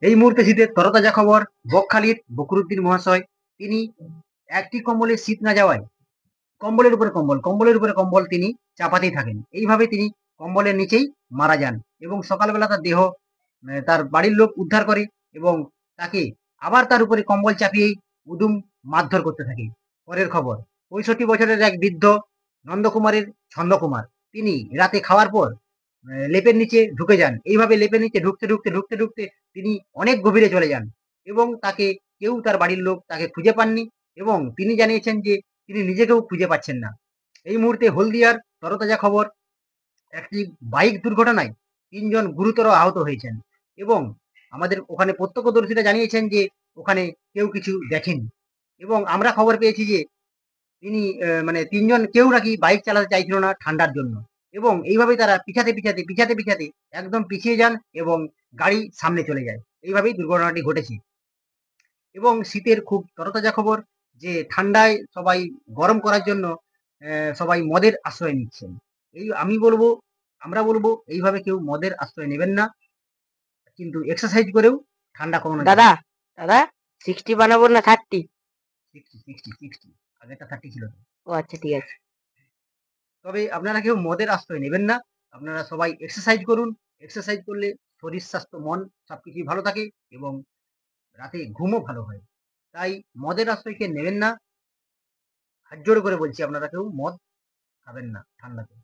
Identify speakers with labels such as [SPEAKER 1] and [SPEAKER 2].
[SPEAKER 1] এই মুহূর্তে শীতের তরতাজা খবর, বকখালির বকরুদ্দিন মহাশয় তিনি একটি কম্বলে শীত না যাওয়ায় কম্বলের উপরে কম্বল, কম্বলের উপরে কম্বল তিনি চাপাতেই থাকেন। এইভাবে তিনি কম্বলের নিচেই মারা যান এবং সকালবেলা তার দেহ তার বাড়ির লোক উদ্ধার করে এবং তাকে আবার তার উপরে কম্বল চাপিয়েই উদুম মারধর করতে থাকে। পরের খবর, 65 বছরের এক বৃদ্ধ নন্দকুমারের ছন্দকুমার তিনি রাতে খাওয়ার পর লেপের নিচে ঢুকে যান। এইভাবে লেপের নিচে ঢুকতে তিনি অনেক গভীরে চলে যান এবং তাকে কেউ তার বাড়ির লোক তাকে খুঁজে পাননি এবং তিনি জানিয়েছেন যে তিনি নিজেকেও খুঁজে পাচ্ছেন না। এই মুহূর্তে হলদিয়ার তরতাজা খবর, একটি বাইক দুর্ঘটনায় ৩ জন গুরুতর আহত হয়েছেন এবং আমাদের ওখানে প্রত্যক্ষদর্শীরা জানিয়েছেন যে ওখানে কেউ কিছু দেখেনি এবং আমরা খবর পেয়েছি যে তিনি মানে ৩ জন কেউ নাকি বাইক চালাতে চাইছিল না ঠান্ডার জন্য এবং এইভাবেই তারা পিছাতে একদম পিছিয়ে যান এবং গাড়ি সামনে চলে যায়। এইভাবেই দুর্ঘটনাটি ঘটেছে এবং শীতের খুব তরতাজা খবর যে ঠান্ডায় সবাই গরম করার জন্য সবাই মদের আশ্রয় নিচ্ছেন। এই আমরা বলবো এইভাবে কেউ মদের আশ্রয় নেবেন না। কিন্তু এক্সারসাইজ করেও ঠান্ডা কমানো যাবে।
[SPEAKER 2] দাদা দাদা 60 বানাবো না 30?
[SPEAKER 1] 60 আগেরটা 30 ছিল তো।
[SPEAKER 2] ও আচ্ছা, ঠিক আছে।
[SPEAKER 1] তবে আপনারা কেউ মদের আশ্রয় নেবেন না। আপনারা সবাই এক্সারসাইজ করুন। এক্সারসাইজ করলে শরীর স্বাস্থ্য মন সবকিছুই ভালো থাকে এবং রাতে ঘুমও ভালো হয়। তাই মদের আশ্রয় কেউ নেবেন না। হাত জোড় করে বলছি আপনারা কেউ মদ খাবেন না ঠান্ডাতে।